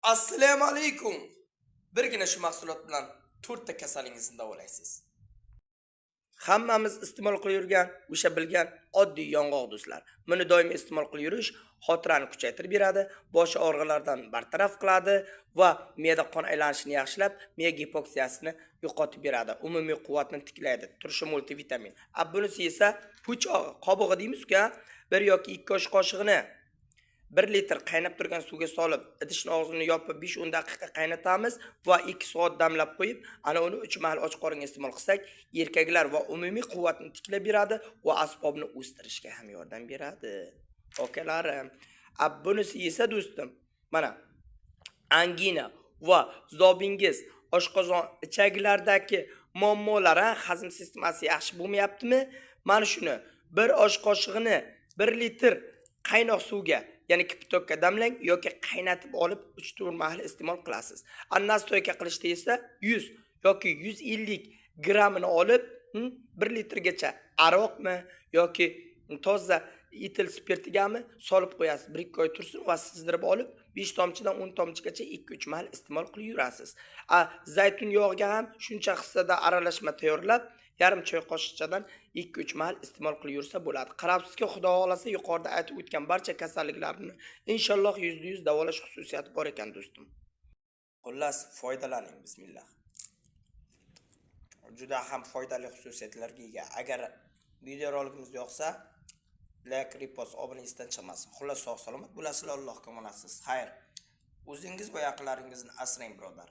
Assalomu alaykum. Birgina shu mahsulot bilan 4 ta kasalingizni davolaysiz. Hammamiz iste'mol qilib yurgan, o'sha bilgan oddiy yong'oq do'stlar. Buni doim iste'mol qilib yurish xotirani kuchaytirib beradi, bosh og'riqlaridan bartaraf qiladi va me'da qon aylanishini yaxshilab, miya gipoksiyasini yo'qotib beradi. Umumiy quvvatni tiklaydi. Turshi multivitamin. Bunisi esa puch qobig'i deymiz-ku, 1 yoki 2 osh qoshiqni 1 litr qaynab turgan suvga solib, idishning og'zini yopib 5-10 daqiqa qaynatamiz va 2 soat damlab qo'yib, ana uni 3 mahal och qoringa iste'mol qilsak, erkaklar va umumiy quvvatni tiklab beradi va asbobni o'stirishga ham yordam beradi. Okalarim, bunisi esa do'stim, mana angina va zobingiz, oshqozon ichaklardagi muammolar, hazm sistemasi yaxshi bo'lmayaptimi? Mana shuni 1 osh qoshiqini 1 litr qaynoq suvga, ya'ni kiptokka damlang yoki qaynatib olib 3-4 mahal iste'mol qilasiz. Nastoyka qilishda esa 100 yoki 150 grammini olib 1 litrgacha aroqmi yoki toza etil spirtigami solib qo'yasiz. 1-2 oy tursin va sizdirib olib 5 tomchidan 10 tomchigacha 2-3 mahal iste'mol qilib yurasiz. Zaytun yog'iga ham shuncha hissada aralashma tayyorlab, yarim choy qoshiqchadan 2-3 mahal iste'mol qilib yursa bo'ladi. Qarabsizki, Xudo xolasa yuqorida aytib o'tgan barcha kasalliklarni inshaalloh 100% davolash xususiyati bor ekan do'stim. Xullas, foydalaning, bismillah. Juda ham foydali xususiyatlarga ega. Agar videorolikimiz yoqsa, like, repost, obunangizdan chiqmasin. Xullas, sog' salomat bo'lasizlar, Allohga omonatsiz. Xayr. O'zingiz va yaqinlaringizni asrang, birodar.